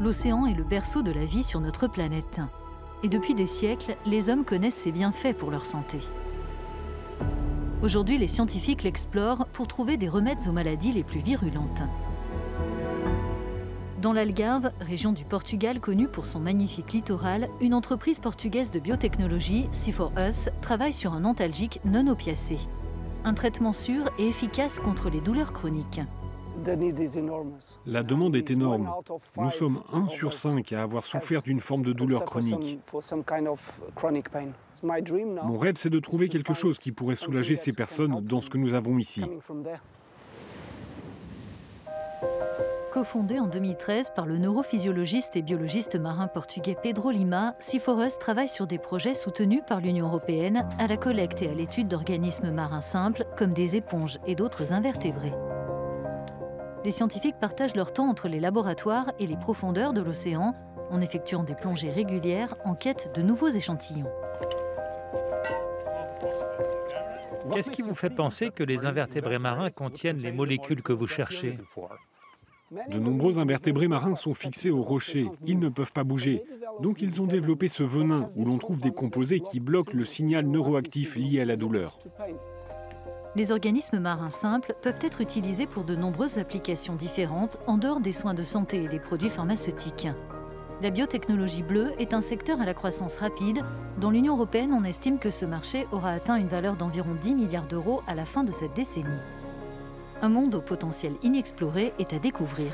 l'océan est le berceau de la vie sur notre planète. Et depuis des siècles, les hommes connaissent ses bienfaits pour leur santé. Aujourd'hui, les scientifiques l'explorent pour trouver des remèdes aux maladies les plus virulentes. Dans l'Algarve, région du Portugal connue pour son magnifique littoral, une entreprise portugaise de biotechnologie, Sea4Us, travaille sur un antalgique non opiacé. Un traitement sûr et efficace contre les douleurs chroniques. La demande est énorme. Nous sommes 1 sur 5 à avoir souffert d'une forme de douleur chronique. Mon rêve, c'est de trouver quelque chose qui pourrait soulager ces personnes dans ce que nous avons ici. Cofondé en 2013 par le neurophysiologiste et biologiste marin portugais Pedro Lima, Sea4Us travaille sur des projets soutenus par l'Union européenne à la collecte et à l'étude d'organismes marins simples comme des éponges et d'autres invertébrés. Les scientifiques partagent leur temps entre les laboratoires et les profondeurs de l'océan en effectuant des plongées régulières en quête de nouveaux échantillons. Qu'est-ce qui vous fait penser que les invertébrés marins contiennent les molécules que vous cherchez ? De nombreux invertébrés marins sont fixés aux rochers. Ils ne peuvent pas bouger. Donc ils ont développé ce venin où l'on trouve des composés qui bloquent le signal neuroactif lié à la douleur. Les organismes marins simples peuvent être utilisés pour de nombreuses applications différentes en dehors des soins de santé et des produits pharmaceutiques. La biotechnologie bleue est un secteur à la croissance rapide. Dans l'Union européenne, on estime que ce marché aura atteint une valeur d'environ 10 milliards d'euros à la fin de cette décennie. Un monde au potentiel inexploré est à découvrir.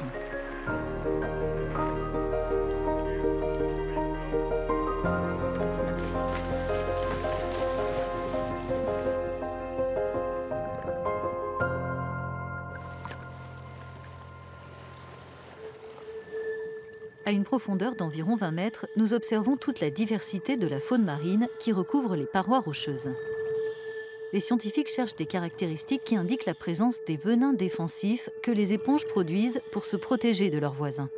À une profondeur d'environ 20 mètres, nous observons toute la diversité de la faune marine qui recouvre les parois rocheuses. Les scientifiques cherchent des caractéristiques qui indiquent la présence des venins défensifs que les éponges produisent pour se protéger de leurs voisins.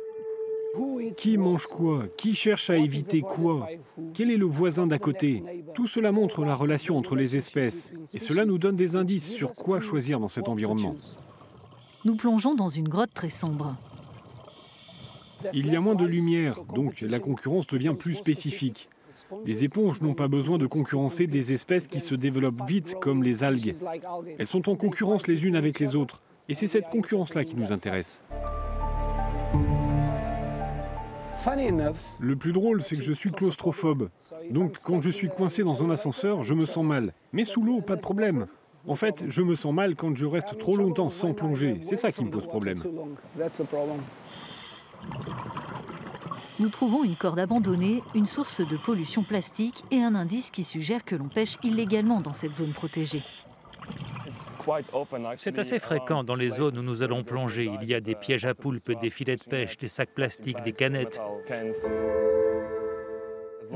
Qui mange quoi? Qui cherche à éviter quoi? Quel est le voisin d'à côté? Tout cela montre la relation entre les espèces. Et cela nous donne des indices sur quoi choisir dans cet environnement. Nous plongeons dans une grotte très sombre. Il y a moins de lumière, donc la concurrence devient plus spécifique. Les éponges n'ont pas besoin de concurrencer des espèces qui se développent vite, comme les algues. Elles sont en concurrence les unes avec les autres. Et c'est cette concurrence-là qui nous intéresse. Le plus drôle, c'est que je suis claustrophobe. Donc, quand je suis coincé dans un ascenseur, je me sens mal. Mais sous l'eau, pas de problème. En fait, je me sens mal quand je reste trop longtemps sans plonger. C'est ça qui me pose problème. Nous trouvons une corde abandonnée, une source de pollution plastique et un indice qui suggère que l'on pêche illégalement dans cette zone protégée. C'est assez fréquent dans les zones où nous allons plonger. Il y a des pièges à poulpes, des filets de pêche, des sacs plastiques, des canettes.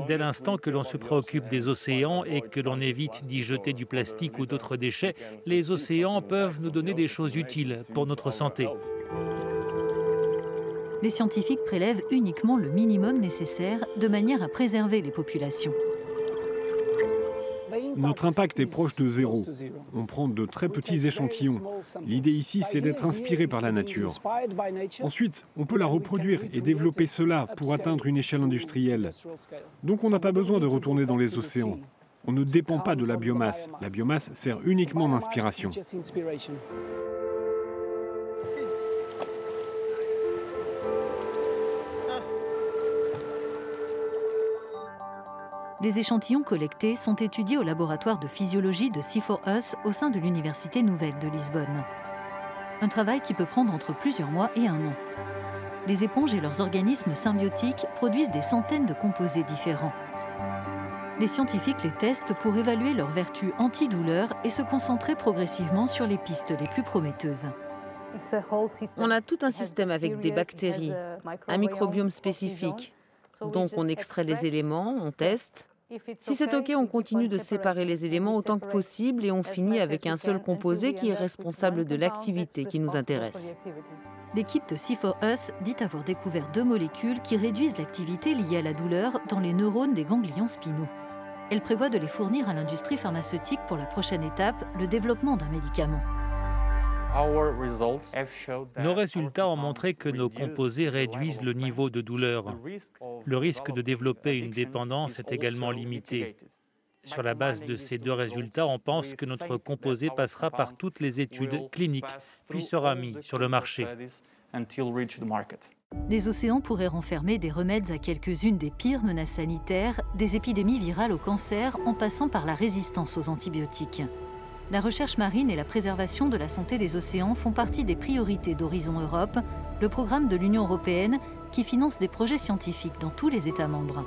Dès l'instant que l'on se préoccupe des océans et que l'on évite d'y jeter du plastique ou d'autres déchets, les océans peuvent nous donner des choses utiles pour notre santé. Les scientifiques prélèvent uniquement le minimum nécessaire de manière à préserver les populations. Notre impact est proche de zéro. On prend de très petits échantillons. L'idée ici, c'est d'être inspiré par la nature. Ensuite, on peut la reproduire et développer cela pour atteindre une échelle industrielle. Donc on n'a pas besoin de retourner dans les océans. On ne dépend pas de la biomasse. La biomasse sert uniquement d'inspiration. Les échantillons collectés sont étudiés au laboratoire de physiologie de Sea4Us au sein de l'Université Nouvelle de Lisbonne. Un travail qui peut prendre entre plusieurs mois et 1 an. Les éponges et leurs organismes symbiotiques produisent des centaines de composés différents. Les scientifiques les testent pour évaluer leurs vertus antidouleurs et se concentrer progressivement sur les pistes les plus prometteuses. On a tout un système avec des bactéries, un microbiome spécifique. Donc on extrait les éléments, on teste. Si c'est OK, on continue de séparer les éléments autant que possible et on finit avec un seul composé qui est responsable de l'activité qui nous intéresse. L'équipe de Sea4Us dit avoir découvert 2 molécules qui réduisent l'activité liée à la douleur dans les neurones des ganglions spinaux. Elle prévoit de les fournir à l'industrie pharmaceutique pour la prochaine étape, le développement d'un médicament. Nos résultats ont montré que nos composés réduisent le niveau de douleur. Le risque de développer une dépendance est également limité. Sur la base de ces deux résultats, on pense que notre composé passera par toutes les études cliniques, puis sera mis sur le marché. Les océans pourraient renfermer des remèdes à quelques-unes des pires menaces sanitaires, des épidémies virales au cancer, en passant par la résistance aux antibiotiques. La recherche marine et la préservation de la santé des océans font partie des priorités d'Horizon Europe, le programme de l'Union européenne qui finance des projets scientifiques dans tous les États membres.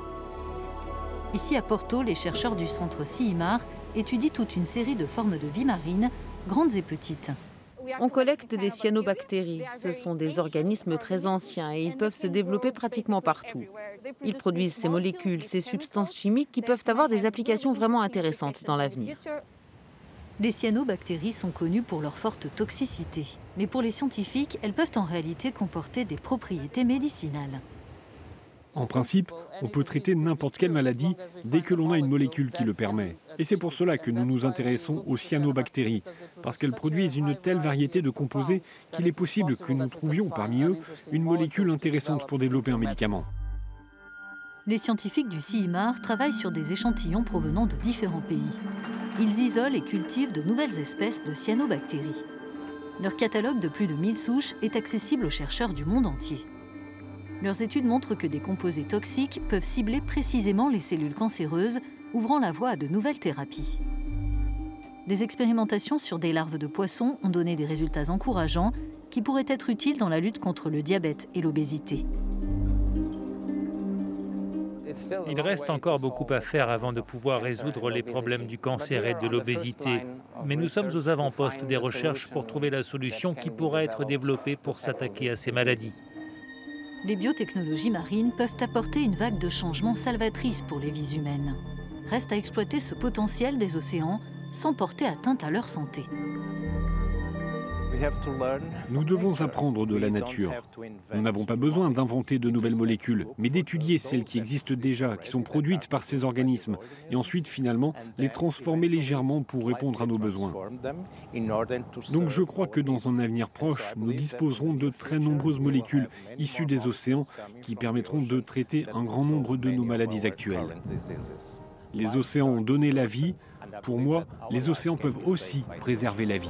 Ici à Porto, les chercheurs du centre CIMAR étudient toute une série de formes de vie marine, grandes et petites. On collecte des cyanobactéries. Ce sont des organismes très anciens et ils peuvent se développer pratiquement partout. Ils produisent ces molécules, ces substances chimiques qui peuvent avoir des applications vraiment intéressantes dans l'avenir. Les cyanobactéries sont connues pour leur forte toxicité, mais pour les scientifiques, elles peuvent en réalité comporter des propriétés médicinales. En principe, on peut traiter n'importe quelle maladie dès que l'on a une molécule qui le permet. Et c'est pour cela que nous nous intéressons aux cyanobactéries, parce qu'elles produisent une telle variété de composés qu'il est possible que nous trouvions parmi eux une molécule intéressante pour développer un médicament. Les scientifiques du CIMAR travaillent sur des échantillons provenant de différents pays. Ils isolent et cultivent de nouvelles espèces de cyanobactéries. Leur catalogue de plus de 1000 souches est accessible aux chercheurs du monde entier. Leurs études montrent que des composés toxiques peuvent cibler précisément les cellules cancéreuses, ouvrant la voie à de nouvelles thérapies. Des expérimentations sur des larves de poissons ont donné des résultats encourageants qui pourraient être utiles dans la lutte contre le diabète et l'obésité. Il reste encore beaucoup à faire avant de pouvoir résoudre les problèmes du cancer et de l'obésité. Mais nous sommes aux avant-postes des recherches pour trouver la solution qui pourra être développée pour s'attaquer à ces maladies. Les biotechnologies marines peuvent apporter une vague de changements salvatrices pour les vies humaines. Reste à exploiter ce potentiel des océans sans porter atteinte à leur santé. Nous devons apprendre de la nature. Nous n'avons pas besoin d'inventer de nouvelles molécules, mais d'étudier celles qui existent déjà, qui sont produites par ces organismes, et ensuite, finalement, les transformer légèrement pour répondre à nos besoins. Donc je crois que dans un avenir proche, nous disposerons de très nombreuses molécules issues des océans qui permettront de traiter un grand nombre de nos maladies actuelles. Les océans ont donné la vie. Pour moi, les océans peuvent aussi préserver la vie.